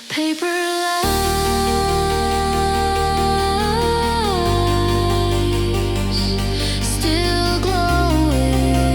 Paper lights still glowing.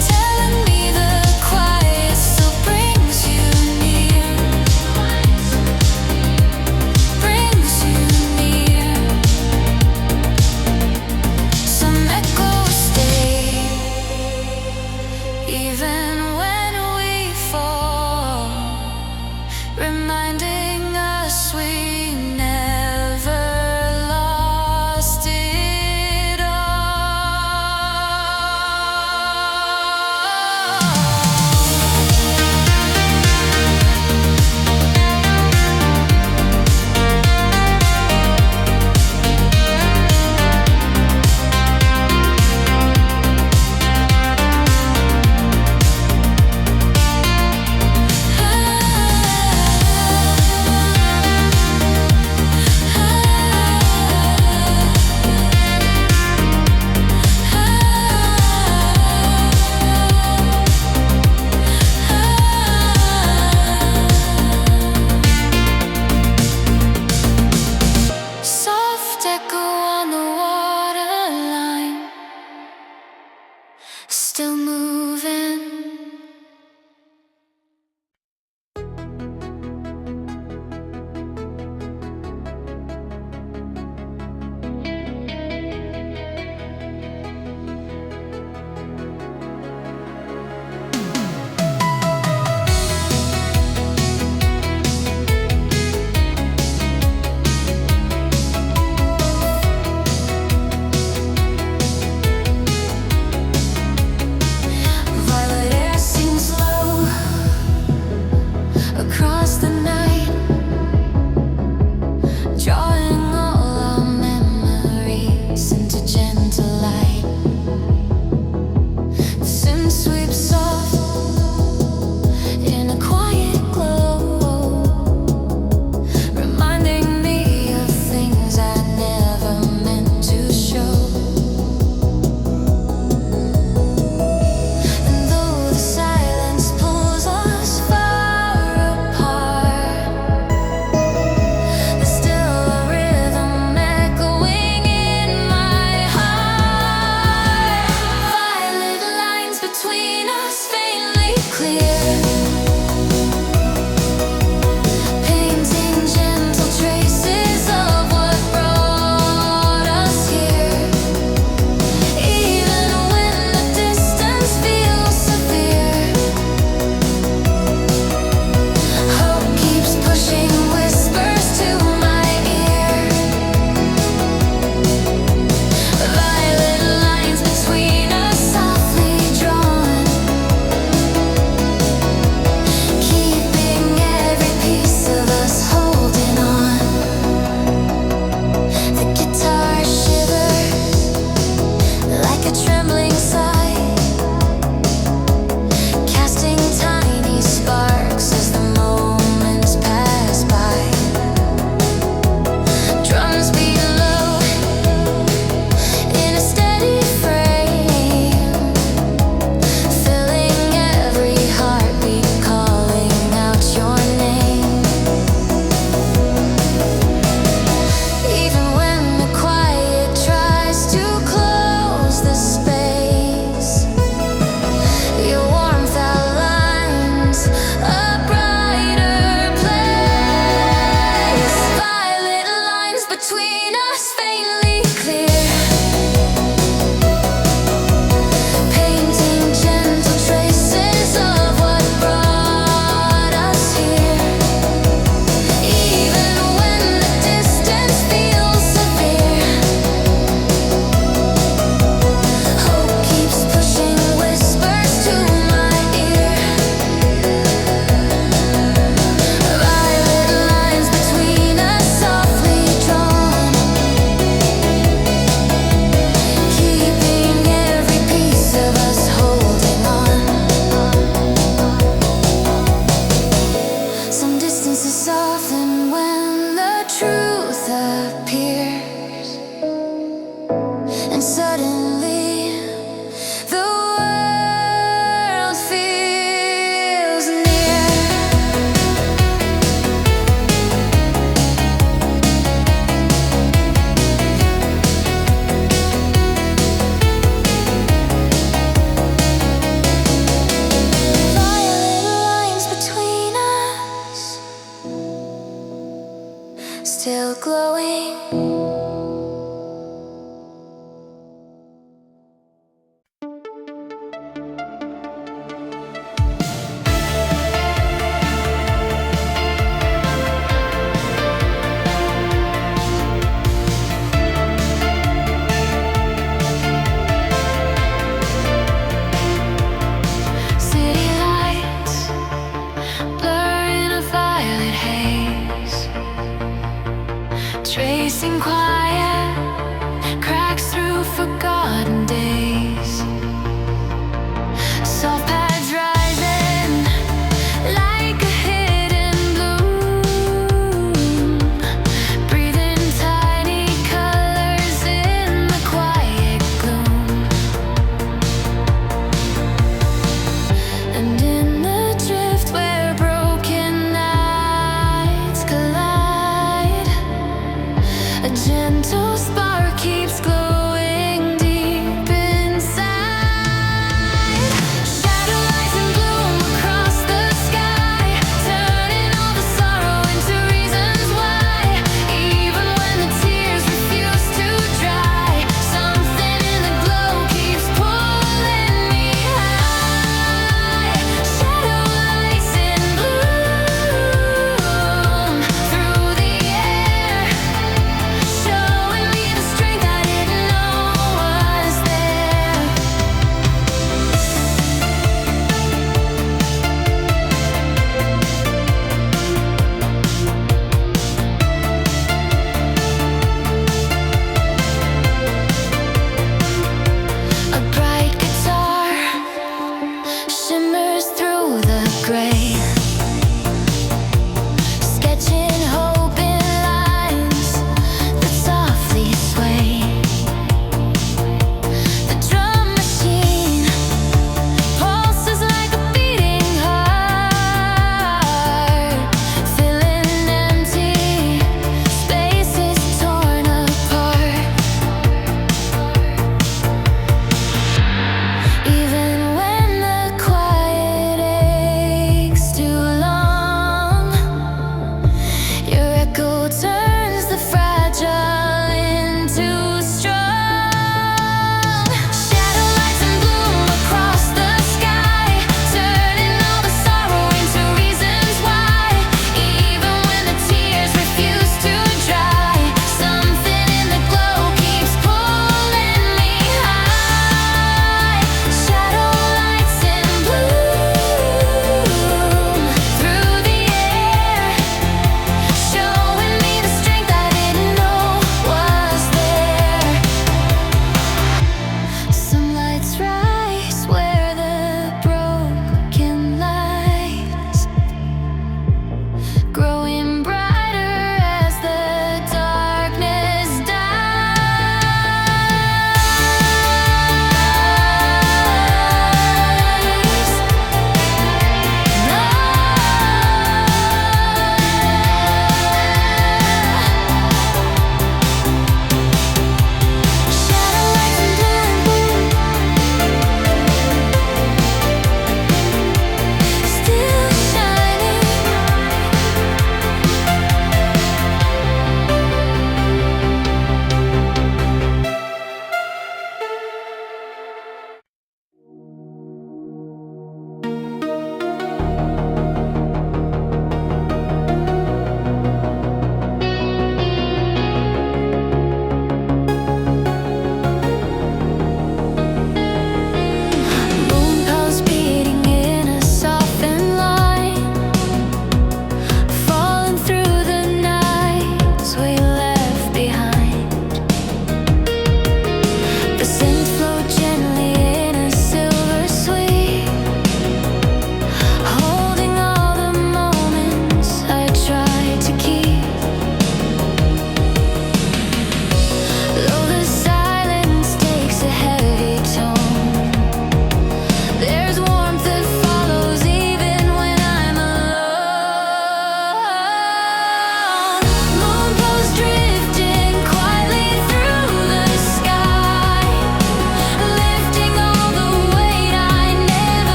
Telling me the quiet still brings you near. still glowing. Tracing quiet cracks through forgotten days. Soft pads rising like a hidden bloom, breathing tiny colors in the quiet gloom. And in the drift where broken nights collide, a gentle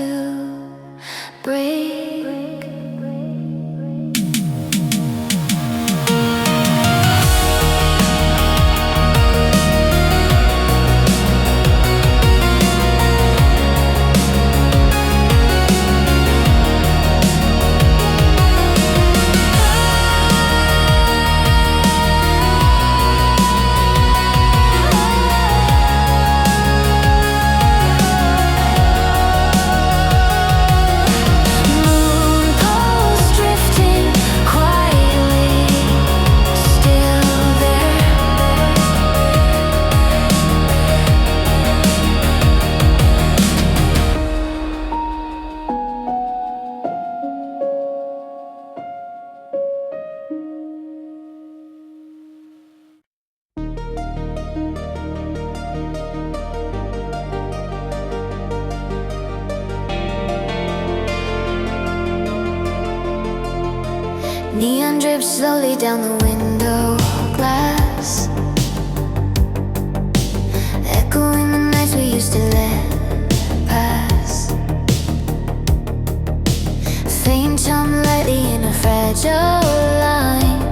to break. Neon drips slowly down the window glass, echoing the nights we used to let pass. Faint hum lightly in a fragile line,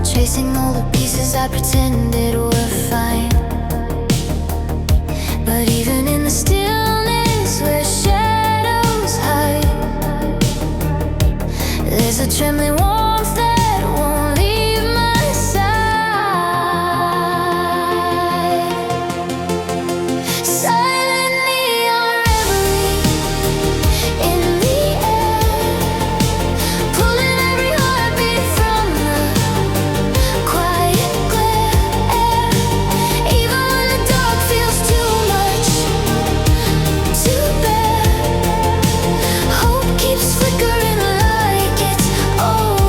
tracing all the pieces I pretended were fine. But even in the stillness where shadows hide, there's a trembling warmth that won't leave my side. Silent neon reverie in the air, pulling every heartbeat from the quiet glare. Even when the dark feels too much to bear, hope keeps flickering like it's over.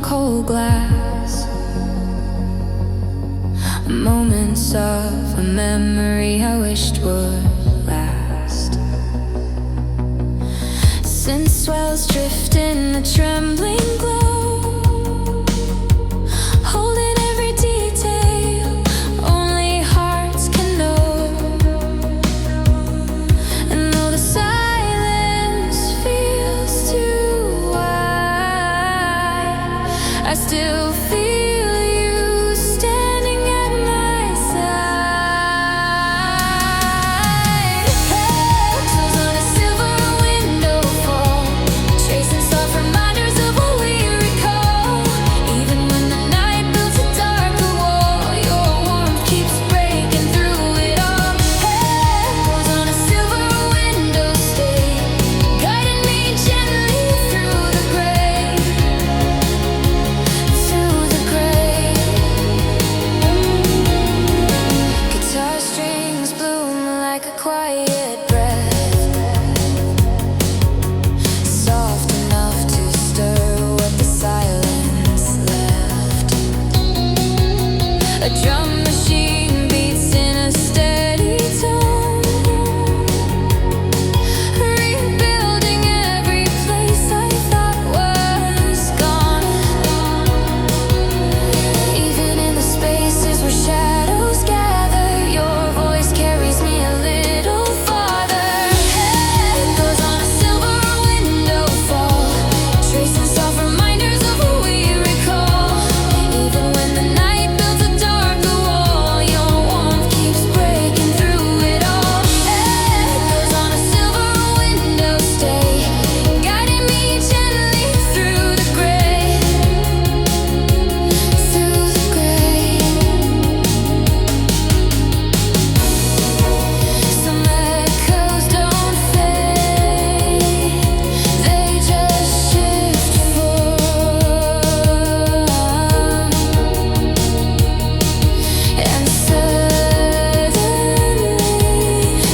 cold glass. Moments of a memory I wished would last. Since swells drift in the trembling glow, holding every detail only hearts can know. And though the silence feels too wide, I still feel you standing at my side. Close on a silver window fall, tracing soft reminders of what we recall. Even when the night builds a darker wall, your warmth keeps breaking through it all. Close on a silver window stay, guiding me gently through the gray, through the gray. Guitar strings bloom like a quiet breath, soft enough to stir what the silence left. A drum machine beats in a steady tone, rebuilding every place I thought was gone. Even in the spaces where shadows gather, your voice carries me a little farther. Echoes on a silver window fall, tracing soft reminders of who we recall. Even when the night builds a darker wall, your warmth keeps breaking through it all. Echoes on a silver window stay, guiding me gently through the gray, through the gray. Some echoes don't fade, they just shift form. And suddenly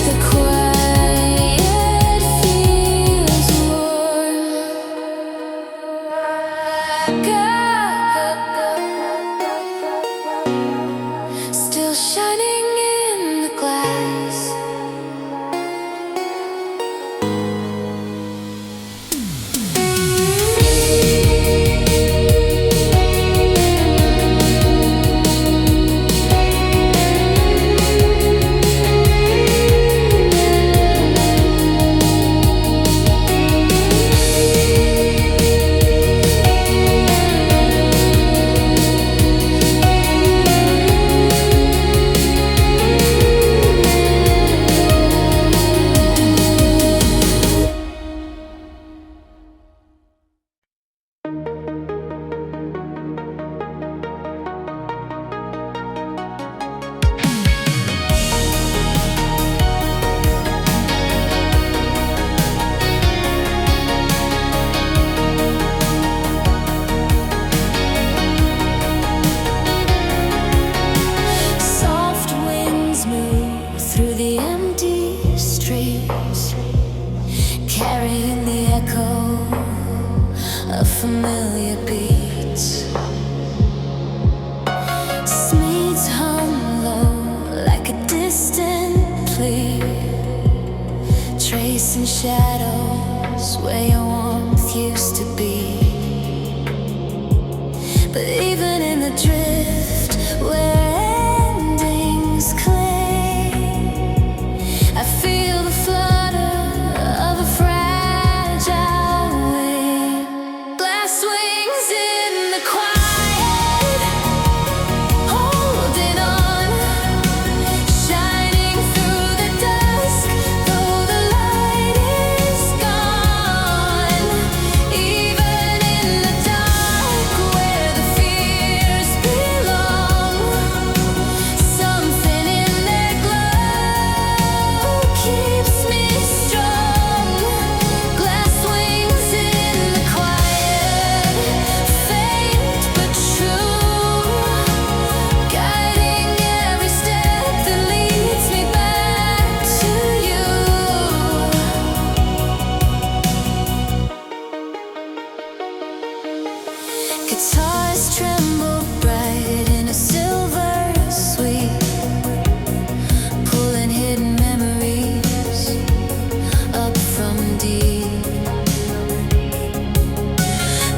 the quiet feels warm. Still shining in the glass. Soft winds move through the empty streets, carrying the echo of familiar beats. Smeeds hum low like a distant plea, tracing shadows where your warmth used to be. But even in the drift where endings cling, I feel the flutter of a fragile wing. Glass wings in the quiet, holding on, shining through the dusk, though the light is gone. Even in the dark where the fears belong, Guitars tremble bright in a silver sweep, pulling hidden memories up from deep.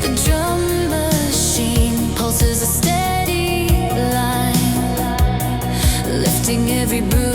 The drum machine pulses a steady line, lifting every bruise